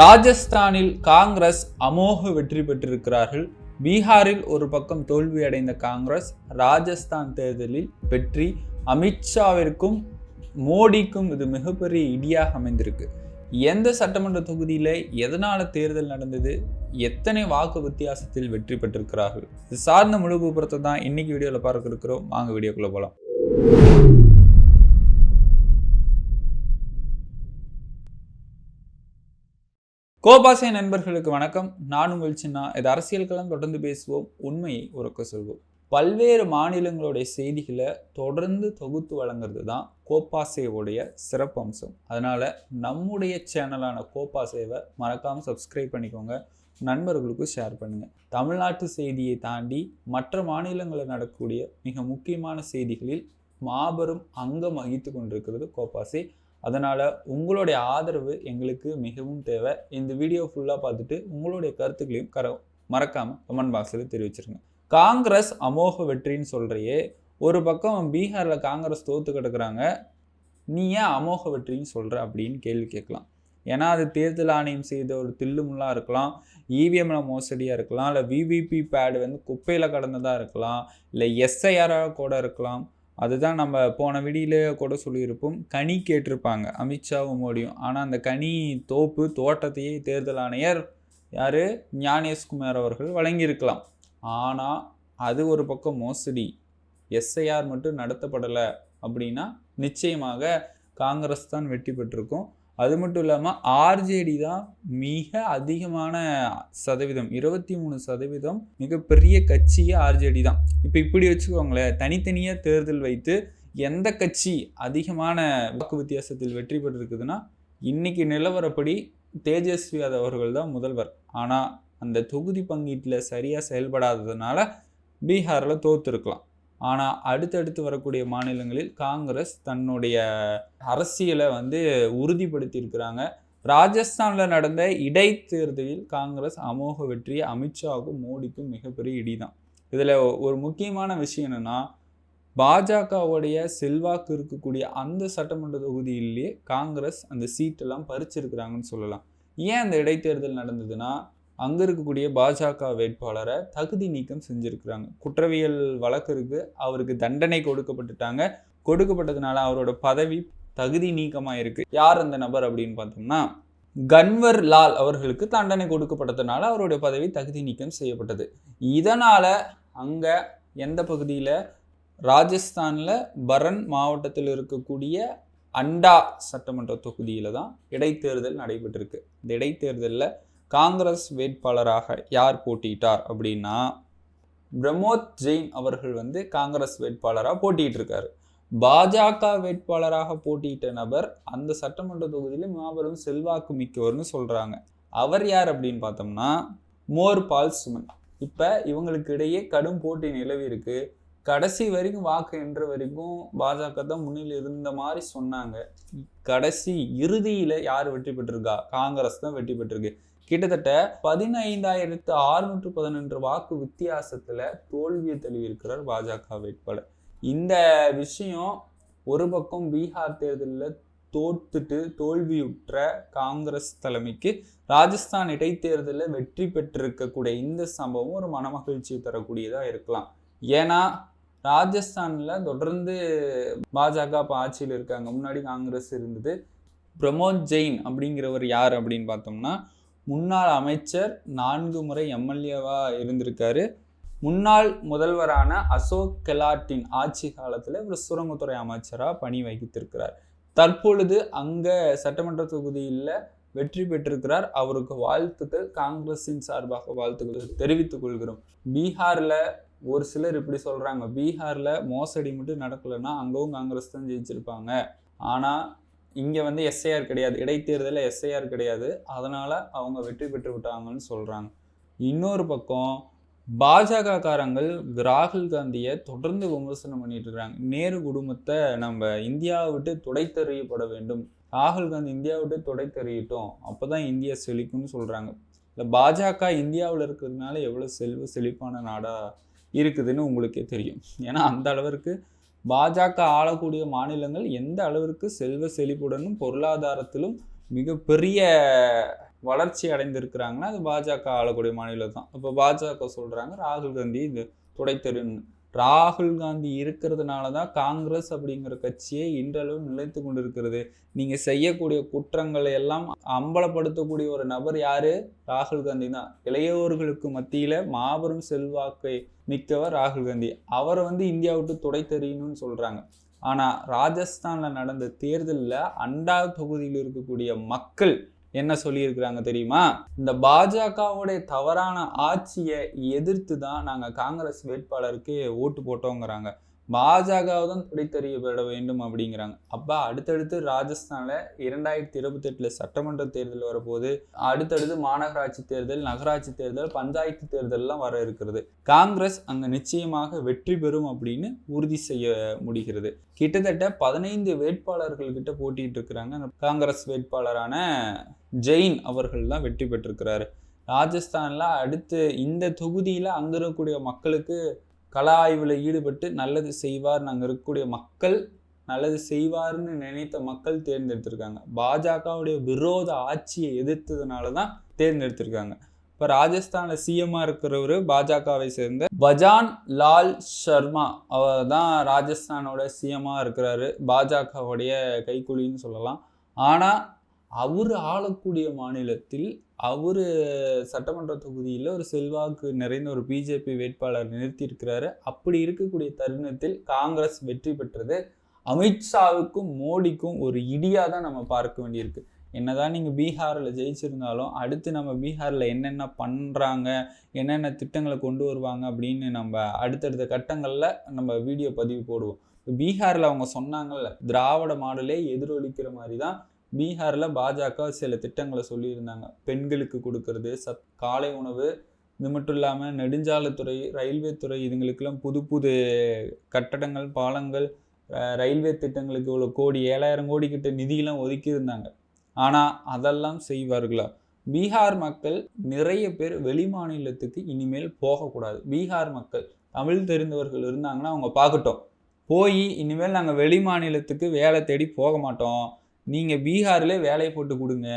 ராஜஸ்தானில் காங்கிரஸ் அமோக வெற்றி பெற்றிருக்கிறார்கள். பீகாரில் ஒரு பக்கம் தோல்வி அடைந்த காங்கிரஸ் ராஜஸ்தான் தேர்தலில் வெற்றி. அமித்ஷாவிற்கும் மோடிக்கும் இது மிகப்பெரிய இடியாக அமைந்திருக்கு. எந்த சட்டமன்ற தொகுதியில் எதனால தேர்தல் நடந்தது, எத்தனை வாக்கு வித்தியாசத்தில் வெற்றி பெற்றிருக்கிறார்கள், இது சார்ந்த முழு விபரத்தை தான் இன்னைக்கு வீடியோவில் பார்க்க இருக்கிறோம். வாங்க வீடியோக்குள்ள போகலாம். கோபாசை நண்பர்களுக்கு வணக்கம். நான் உங்கள் சின்ன. இது அரசியல் களம், தொடர்ந்து பேசுவோம், உண்மையை உறக்க சொல்வோம். பல்வேறு மாநிலங்களுடைய செய்திகளை தொடர்ந்து தொகுத்து வழங்குறது தான் கோபாசையோடைய சிறப்பம்சம். அதனால நம்முடைய சேனலான கோபாசைவை மறக்காம சப்ஸ்கிரைப் பண்ணிக்கோங்க, நண்பர்களுக்கும் ஷேர் பண்ணுங்க. தமிழ்நாட்டு செய்தியை தாண்டி மற்ற மாநிலங்களில் நடக்கக்கூடிய மிக முக்கியமான செய்திகளில் மாபெரும் அங்கம் வகித்து கொண்டிருக்கிறது கோபாசை. அதனால் உங்களுடைய ஆதரவு எங்களுக்கு மிகவும் தேவை. இந்த வீடியோ ஃபுல்லாக பார்த்துட்டு உங்களுடைய கருத்துக்களையும் மறக்காமல் கமெண்ட் பாக்ஸில் தெரிவிச்சிருங்க. காங்கிரஸ் அமோக வெற்றின்னு சொல்கிறையே, ஒரு பக்கம் பீகாரில் காங்கிரஸ் தோற்று கிடக்குறாங்க, நீ ஏன் அமோக வெற்றின்னு சொல்கிற அப்படின்னு கேள்வி கேட்கலாம். ஏன்னா அது தேர்தல் ஆணையம் செய்த ஒரு தில்லுமுள்ளாக இருக்கலாம், இவிஎம்ல மோசடியாக இருக்கலாம், இல்லை விவிபி பேடு குப்பையில் கடந்ததாக இருக்கலாம், இல்லை எஸ்ஐஆராக கூட இருக்கலாம். அதுதான் நம்ம போன வீடியோல கூட சொல்லியிருப்போம். கனி கேட்டிருப்பாங்க அமித்ஷாவும் மோடியும். ஆனால் அந்த கனி தோட்டத்தையே தேர்தல் ஆணையர் யார், ஞானேஷ்குமார் அவர்கள் வழங்கியிருக்கலாம். ஆனால் அது ஒரு பக்கம் மோசடி, எஸ்ஐஆர் மட்டும் நடத்தப்படலை அப்படின்னா நிச்சயமாக காங்கிரஸ் தான் வெற்றி பெற்றிருக்கும். அது மட்டும் இல்லாமல் ஆர்ஜேடி தான் மிக அதிகமான சதவீதம், 23% மிகப்பெரிய கட்சியே ஆர்ஜேடி தான். இப்போ இப்படி வச்சுக்கோங்களேன், தனித்தனியாக தேர்தல் வைத்து எந்த கட்சி அதிகமான வாக்கு வித்தியாசத்தில் வெற்றி பெற்றிருக்குதுன்னா இன்னைக்கு நிலவரப்படி தேஜஸ்வி யாதவ் அவர்கள் தான் முதல்வர். ஆனால் அந்த தொகுதி பங்கீட்டில் சரியாக செயல்படாததுனால பீகாரில் தோற்றுருக்கலாம். ஆனால் அடுத்தடுத்து வரக்கூடிய மாநிலங்களில் காங்கிரஸ் தன்னுடைய அரசியலை உறுதிப்படுத்தி இருக்கிறாங்க. ராஜஸ்தானில் நடந்த இடைத்தேர்தலில் காங்கிரஸ் அமோக வெற்றி. அமித்ஷாவுக்கும் மோடிக்கும் மிகப்பெரிய இடிதான். இதில் ஒரு முக்கியமான விஷயம் என்னென்னா, பாஜகவுடைய செல்வாக்கு இருக்கக்கூடிய அந்த சட்டமன்ற தொகுதியிலேயே காங்கிரஸ் அந்த சீட்டெல்லாம் பறிச்சிருக்கிறாங்கன்னு சொல்லலாம். ஏன் அந்த இடைத்தேர்தல் நடந்ததுன்னா, அங்கே இருக்கக்கூடிய பாஜக வேட்பாளரை தகுதி நீக்கம் செஞ்சுருக்கிறாங்க. குற்றவியல் வழக்கு இருக்குது, அவருக்கு தண்டனை கொடுக்கப்பட்டதுனால அவரோட பதவி தகுதி நீக்கமாக இருக்குது. யார் அந்த நபர் அப்படின்னு பார்த்தோம்னா, கன்வர் லால் அவர்களுக்கு தண்டனை கொடுக்கப்பட்டதுனால அவருடைய பதவி தகுதி நீக்கம் செய்யப்பட்டது. இதனால் அங்கே எந்த பகுதியில், ராஜஸ்தானில் பரன் மாவட்டத்தில் இருக்கக்கூடிய அண்டா சட்டமன்ற தொகுதியில் தான் இடைத்தேர்தல் நடைபெற்றிருக்கு. இந்த இடைத்தேர்தலில் காங்கிரஸ் வேட்பாளராக யார் போட்டியிட்டார் அப்படின்னா, பிரமோத் ஜெயின் அவர்கள் காங்கிரஸ் வேட்பாளராக போட்டிட்டு இருக்காரு. பாஜக வேட்பாளராக போட்டியிட்ட நபர் அந்த சட்டமன்ற தொகுதியில் மாபெரும் செல்வாக்கு மிக்கவர்னு சொல்றாங்க. அவர் யார் அப்படின்னு பார்த்தோம்னா, மோர்பால் சுமன். இப்போ இவங்களுக்கு இடையே கடும் போட்டி நிலவி இருக்கு. கடைசி வரைக்கும் வாக்கு என்ற வரைக்கும் பாஜக தான் முன்னில் இருந்த மாதிரி சொன்னாங்க. கடைசி இறுதியில் யார் வெற்றி பெற்றிருக்கா, காங்கிரஸ் தான் வெற்றி பெற்றிருக்கு. கிட்டத்தட்ட 15,611 வாக்கு வித்தியாசத்துல தோல்வியை தழுவியிருக்கிறார் பாஜக வேட்பாளர். இந்த விஷயம் ஒரு பக்கம் பீகார் தேர்தலில் தோத்துட்டு தோல்வியுற்ற காங்கிரஸ் தலைமைக்கு ராஜஸ்தான் இடைத்தேர்தலில் வெற்றி பெற்றிருக்கக்கூடிய இந்த சம்பவம் ஒரு மனமகிழ்ச்சியை தரக்கூடியதாக இருக்கலாம். ஏன்னா ராஜஸ்தானில் தொடர்ந்து பாஜக இப்போ ஆட்சியில் இருக்காங்க. முன்னாடி காங்கிரஸ் இருந்தது. பிரமோத் ஜெயின் அப்படிங்கிறவர் யார் அப்படின்னு பார்த்தோம்னா, முன்னாள் அமைச்சர், 4 முறை எம்எல்ஏவா இருந்திருக்காரு. முன்னாள் முதல்வரான அசோக் கெலாட்டின் ஆட்சி காலத்தில் இவர் சுரங்கத்துறை அமைச்சராக பணி வகித்திருக்கிறார். தற்பொழுது அங்கே சட்டமன்ற தொகுதியில் வெற்றி பெற்றிருக்கிறார். அவருக்கு வாழ்த்துக்கள், காங்கிரஸின் சார்பாக வாழ்த்துக்கள் தெரிவித்துக் கொள்கிறோம். பீகாரில் ஒரு சிலர் இப்படி சொல்கிறாங்க, பீகாரில் மோசடி மட்டும் நடக்கலைன்னா அங்கவும் காங்கிரஸ் தான் ஜெயிச்சிருப்பாங்க. ஆனால் இங்கே எஸ்ஐஆர் கிடையாது, இடைத்தேர்தலில் எஸ்ஐஆர் கிடையாது, அதனால் அவங்க வெற்றி பெற்று விட்டாங்கன்னு சொல்கிறாங்க. இன்னொரு பக்கம் பாஜக காரங்கள் ராகுல் காந்தியை தொடர்ந்து விமர்சனம் பண்ணிட்டு இருக்கிறாங்க. நேரு குடும்பத்தை நம்ம இந்தியாவை விட்டு துடைத்தெறியப்பட வேண்டும், ராகுல் காந்தி இந்தியாவை விட்டு துடைத்தெறியட்டும், அப்போ தான் இந்தியா செழிக்கும்னு சொல்கிறாங்க. இல்லை, பாஜக இந்தியாவில் இருக்கிறதுனால எவ்வளோ செழிப்பான நாடாக இருக்குதுன்னு உங்களுக்கே தெரியும். ஏன்னா அந்த அளவிற்கு பாஜக ஆளக்கூடிய மாநிலங்கள் எந்த அளவிற்கு செல்வ செழிப்புடனும் பொருளாதாரத்திலும் மிகப்பெரிய வளர்ச்சி அடைந்திருக்கிறாங்கன்னா அது பாஜக ஆளக்கூடிய மாநிலம் தான். இப்போ பாஜக சொல்கிறாங்க ராகுல் காந்தி இது துடைத்தெறின்னு. ராகுல் காந்தி இருக்கிறதுனால தான் காங்கிரஸ் அப்படிங்கிற கட்சியை இன்றளவு நிலைத்து கொண்டு இருக்கிறது. நீங்கள் செய்யக்கூடிய குற்றங்களை எல்லாம் அம்பலப்படுத்தக்கூடிய ஒரு நபர் யாரு? ராகுல் காந்தி தான். இளையோர்களுக்கு மத்தியில் மாபெரும் செல்வாக்கை மிக்கவர் ராகுல் காந்தி. அவரை இந்தியா விட்டு துடைத்தெறியணும்னு சொல்கிறாங்க. ஆனால் ராஜஸ்தானில் நடந்த தேர்தலில் அண்டா தொகுதியில் இருக்கக்கூடிய மக்கள் என்ன சொல்லியிருக்கிறாங்க தெரியுமா? இந்த பாஜகவுடைய தவறான ஆட்சியை எதிர்த்து தான் நாங்கள் காங்கிரஸ் வேட்பாளருக்கு ஓட்டு போட்டோங்கிறாங்க. பாஜகவை தான் துடைத்தெறியப்பட வேண்டும் அப்படிங்கிறாங்க. அப்போ அடுத்தடுத்து ராஜஸ்தானில் 2028 சட்டமன்ற தேர்தல் வரப்போது, அடுத்தடுத்து மாநகராட்சி தேர்தல், நகராட்சி தேர்தல், பஞ்சாயத்து தேர்தல்லாம் வர இருக்கிறது. காங்கிரஸ் அங்கே நிச்சயமாக வெற்றி பெறும் அப்படின்னு உறுதி செய்ய முடிகிறது. கிட்டத்தட்ட 15 வேட்பாளர்கள்கிட்ட போட்டிட்டு இருக்கிறாங்க. காங்கிரஸ் வேட்பாளரான ஜெயின் அவர்கள் தான் வெற்றி பெற்றிருக்கிறாரு. ராஜஸ்தானில் அடுத்து இந்த தொகுதியில் அங்கே இருக்கக்கூடிய மக்களுக்கு கள ஆய்வில் ஈடுபட்டு நல்லது செய்வார், நாங்கள் இருக்கக்கூடிய மக்கள் நல்லது செய்வார்னு நினைத்த மக்கள் தேர்ந்தெடுத்திருக்காங்க. பாஜகவுடைய விரோத ஆட்சியை எதிர்த்ததுனால தான் தேர்ந்தெடுத்திருக்காங்க. இப்போ ராஜஸ்தானில் சிஎம்மாக இருக்கிறவர் பாஜகவை சேர்ந்த பஜான் லால் சர்மா அவர் தான் ராஜஸ்தானோட சிஎம்மாக இருக்கிறாரு. பாஜகவுடைய கைக்கூலின்னு சொல்லலாம். ஆனால் அவர் ஆளக்கூடிய மாநிலத்தில் அவர் சட்டமன்ற தொகுதியில் ஒரு செல்வாக்கு நிறைந்த ஒரு பிஜேபி வேட்பாளர் நிறுத்தியிருக்கிறாரு. அப்படி இருக்கக்கூடிய தருணத்தில் காங்கிரஸ் வெற்றி பெற்றது அமித்ஷாவுக்கும் மோடிக்கும் ஒரு இடியாக தான் நம்ம பார்க்க வேண்டியிருக்கு. என்னதான் நீங்கள் பீகாரில் ஜெயிச்சிருந்தாலும் அடுத்து நம்ம பீகாரில் என்னென்ன பண்ணுறாங்க, என்னென்ன திட்டங்களை கொண்டு வருவாங்க அப்படின்னு நம்ம அடுத்தடுத்த கட்டங்களில் நம்ம வீடியோ பதிவு போடுவோம். பீகாரில் அவங்க சொன்னாங்கல்ல, திராவிட மாடலே எதிரொலிக்கிற மாதிரி தான் பீகாரில் பாஜக சில திட்டங்களை சொல்லியிருந்தாங்க. பெண்களுக்கு கொடுக்கறது, காலை உணவு, இது மட்டும் இல்லாமல் நெடுஞ்சாலைத்துறை, ரயில்வே துறை, இதுங்களுக்கெல்லாம் புது புது கட்டடங்கள், பாலங்கள், ரயில்வே திட்டங்களுக்கு இவ்வளோ கோடி 7000 கோடி கிட்ட நிதியெல்லாம் ஒதுக்கியிருந்தாங்க. ஆனால் அதெல்லாம் செய்வார்களா? பீகார் மக்கள் நிறைய பேர் வெளி மாநிலத்துக்கு இனிமேல் போகக்கூடாது. பீகார் மக்கள் தமிழ் தெரிந்தவர்கள் இருந்தாங்கன்னா அவங்க பார்க்கட்டும், போய் இனிமேல் நாங்கள் வெளி மாநிலத்துக்கு வேலை தேடி போக மாட்டோம், நீங்கள் பீகாரில் வேலையை போட்டு கொடுங்க,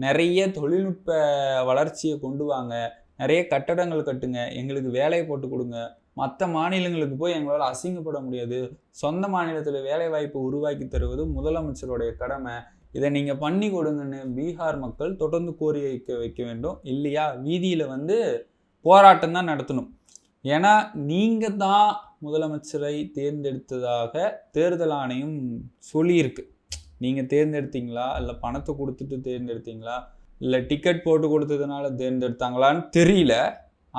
நிறைய தொழில்நுட்ப வளர்ச்சியை கொண்டு வாங்க, நிறைய கட்டடங்கள் கட்டுங்க, எங்களுக்கு வேலையை போட்டு கொடுங்க, மற்ற மாநிலங்களுக்கு போய் எங்களால் அசிங்கப்பட முடியாது, சொந்த மாநிலத்தில் வேலை வாய்ப்பு உருவாக்கி தருவது முதலமைச்சருடைய கடமை, இதை நீங்கள் பண்ணி கொடுங்கன்னு பீகார் மக்கள் தொடர்ந்து கோரிக்கை வைக்க வேண்டும். இல்லையா வீதியில் போராட்டம் தான் நடத்தணும். ஏன்னா நீங்கள் தான் முதலமைச்சரை தேர்ந்தெடுத்ததாக தேர்தல் ஆணையம் சொல்லியிருக்கு. நீங்கள் தேர்ந்தெடுத்தீங்களா, இல்லை பணத்தை கொடுத்துட்டு தேர்ந்தெடுத்தீங்களா, இல்லை டிக்கெட் போட்டு கொடுத்ததுனால தேர்ந்தெடுத்தாங்களான்னு தெரியல.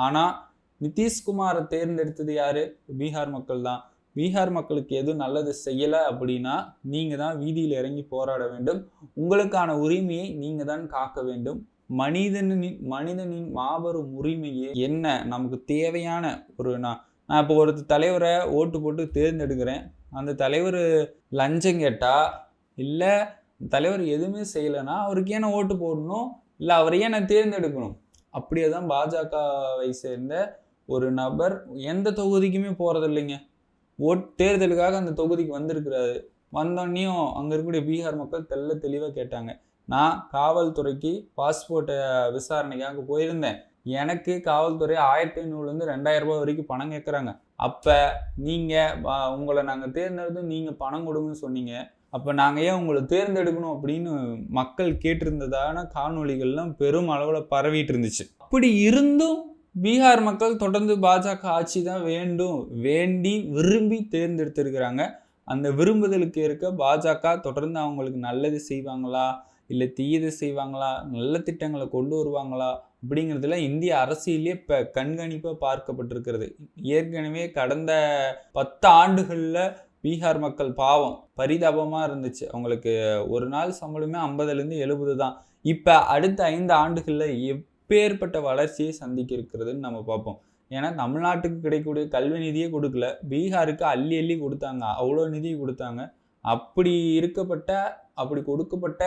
ஆனால் நிதிஷ்குமாரை தேர்ந்தெடுத்தது யார்? பீகார் மக்கள் தான். பீகார் மக்களுக்கு எதுவும் நல்லது செய்யலை அப்படின்னா நீங்கள் தான் வீதியில் இறங்கி போராட வேண்டும். உங்களுக்கான உரிமையை நீங்கள் தான் காக்க வேண்டும். மனிதனின் மாபெரும் உரிமையே என்ன, நமக்கு தேவையான ஒரு நான் இப்போ ஒரு தலைவரை ஓட்டு போட்டு தேர்ந்தெடுக்கிறேன், அந்த தலைவர் லஞ்சம் கேட்டால், இல்லை தலைவர் எதுவுமே செய்யலைன்னா அவருக்கு ஏன் ஓட்டு போடணும், இல்லை அவரையே நான் தேர்ந்தெடுக்கணும். அப்படியே தான் பாஜகவை சேர்ந்த ஒரு நபர் எந்த தொகுதிக்குமே போகிறது இல்லைங்க. தேர்தலுக்காக அந்த தொகுதிக்கு வந்திருக்கிறாரு. வந்தோடனையும் அங்கே இருக்கக்கூடிய பீகார் மக்கள் தெளிவாக கேட்டாங்க, நான் காவல்துறைக்கு பாஸ்போர்ட்டை விசாரணைக்காக போயிருந்தேன், எனக்கு காவல்துறை 1500 2000 ரூபாய் வரைக்கும் பணம் கேட்குறாங்க. அப்போ நீங்கள் உங்களை நாங்கள் தேர்ந்தெடுத்து நீங்கள் பணம் கொடுங்கன்னு சொன்னீங்க, அப்போ நாங்கள் ஏன் உங்களை தேர்ந்தெடுக்கணும் அப்படின்னு மக்கள் கேட்டிருந்ததான காணொலிகள்லாம் பெரும் அளவில் பரவிட்டு இருந்துச்சு. அப்படி இருந்தும் பீகார் மக்கள் தொடர்ந்து பாஜக ஆட்சி தான் வேண்டி விரும்பி தேர்ந்தெடுத்திருக்கிறாங்க. அந்த விரும்புதலுக்கு இருக்க பாஜக தொடர்ந்து அவங்களுக்கு நல்லது செய்வாங்களா, இல்லை தீயது செய்வாங்களா, நல்ல திட்டங்களை கொண்டு வருவாங்களா அப்படிங்கிறதுல இந்திய அரசியலே இப்போ கண்காணிப்பாக பார்க்கப்பட்டிருக்கிறது. ஏற்கனவே கடந்த 10 ஆண்டுகளில் பீகார் மக்கள் பாவம் பரிதாபமாக இருந்துச்சு. அவங்களுக்கு ஒரு நாள் சம்பளமே 50-70 தான். இப்போ அடுத்த 5 ஆண்டுகளில் எப்பேற்பட்ட வளர்ச்சியை சந்திக்க இருக்கிறதுன்னு நம்ம பார்ப்போம். ஏன்னா தமிழ்நாட்டுக்கு கிடைக்கக்கூடிய கல்வி நிதியே கொடுக்கல, பீகாருக்கு அள்ளி அள்ளி கொடுத்தாங்க, அவ்வளோ நிதி கொடுத்தாங்க. அப்படி கொடுக்கப்பட்ட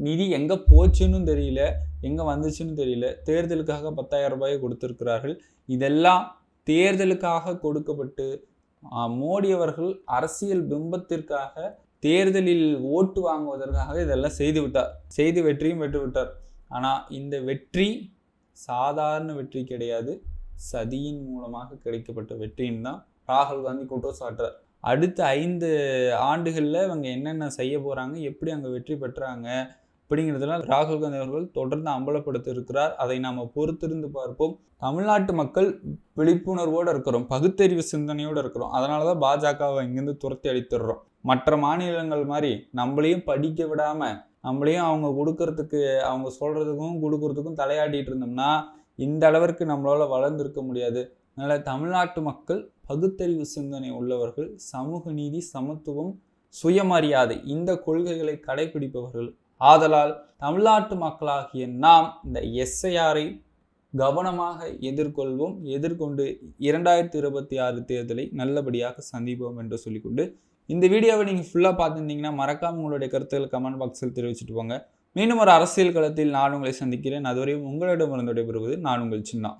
நிதி எங்கே போச்சுன்னு தெரியல, எங்கே வந்துச்சுன்னு தெரியல. தேர்தலுக்காக 10,000 ரூபாயை கொடுத்துருக்கிறார்கள். இதெல்லாம் தேர்தலுக்காக கொடுக்கப்பட்டு மோடி அவர்கள் அரசியல் பிம்பத்திற்காக தேர்தலில் ஓட்டு வாங்குவதற்காக இதெல்லாம் செய்து வெற்றியும் பெற்று விட்டார். ஆனால் இந்த வெற்றி சாதாரண வெற்றி கிடையாது, சதியின் மூலமாக கிடைக்கப்பட்ட வெற்றின்னு தான் ராகுல் காந்தி குற்றம் சாட்டுறார். அடுத்த 5 ஆண்டுகளில் இவங்க என்னென்ன செய்ய போகிறாங்க, எப்படி அங்கே வெற்றி பெற்றாங்க அப்படிங்கிறதுலாம் ராகுல் காந்தி அவர்கள் தொடர்ந்து அம்பலப்படுத்த இருக்கிறார். அதை நாம் பொறுத்திருந்து பார்ப்போம். தமிழ்நாட்டு மக்கள் விழிப்புணர்வோடு இருக்கிறோம், பகுத்தறிவு சிந்தனையோடு இருக்கிறோம். அதனால தான் பாஜகவை இங்கேருந்து துரத்தி அடித்துடுறோம். மற்ற மாநிலங்கள் மாதிரி நம்மளையும் படிக்க விடாமல் நம்மளையும் அவங்க கொடுக்கறதுக்கு, அவங்க சொல்கிறதுக்கும் கொடுக்கறதுக்கும் தலையாட்டிகிட்டு இருந்தோம்னா இந்த அளவிற்கு நம்மளால் வளர்ந்துருக்க முடியாது. அதனால் தமிழ்நாட்டு மக்கள் பகுத்தறிவு சிந்தனை உள்ளவர்கள், சமூக நீதி, சமத்துவம், சுயமரியாதை இந்த கொள்கைகளை கடைபிடிப்பவர்கள். ஆதலால் தமிழ்நாட்டு மக்களாகிய நாம் இந்த எஸ்ஐஆரை கவனமாக எதிர்கொள்வோம். எதிர்கொண்டு 2026 தேர்தலை நல்லபடியாக சந்திப்போம் என்று சொல்லிக்கொண்டு இந்த வீடியோவை நீங்கள் ஃபுல்லாக பார்த்துருந்தீங்கன்னா மறக்காமல் உங்களுடைய கருத்துக்களை கமெண்ட் பாக்ஸில் தெரிவிச்சுட்டு போங்க. மீண்டும் ஒரு அரசியல் களத்தில் நான் உங்களை சந்திக்கிறேன். அதுவரையும் உங்களிடமிருந்து விடைபெறுவது நான் உங்கள் சின்னா.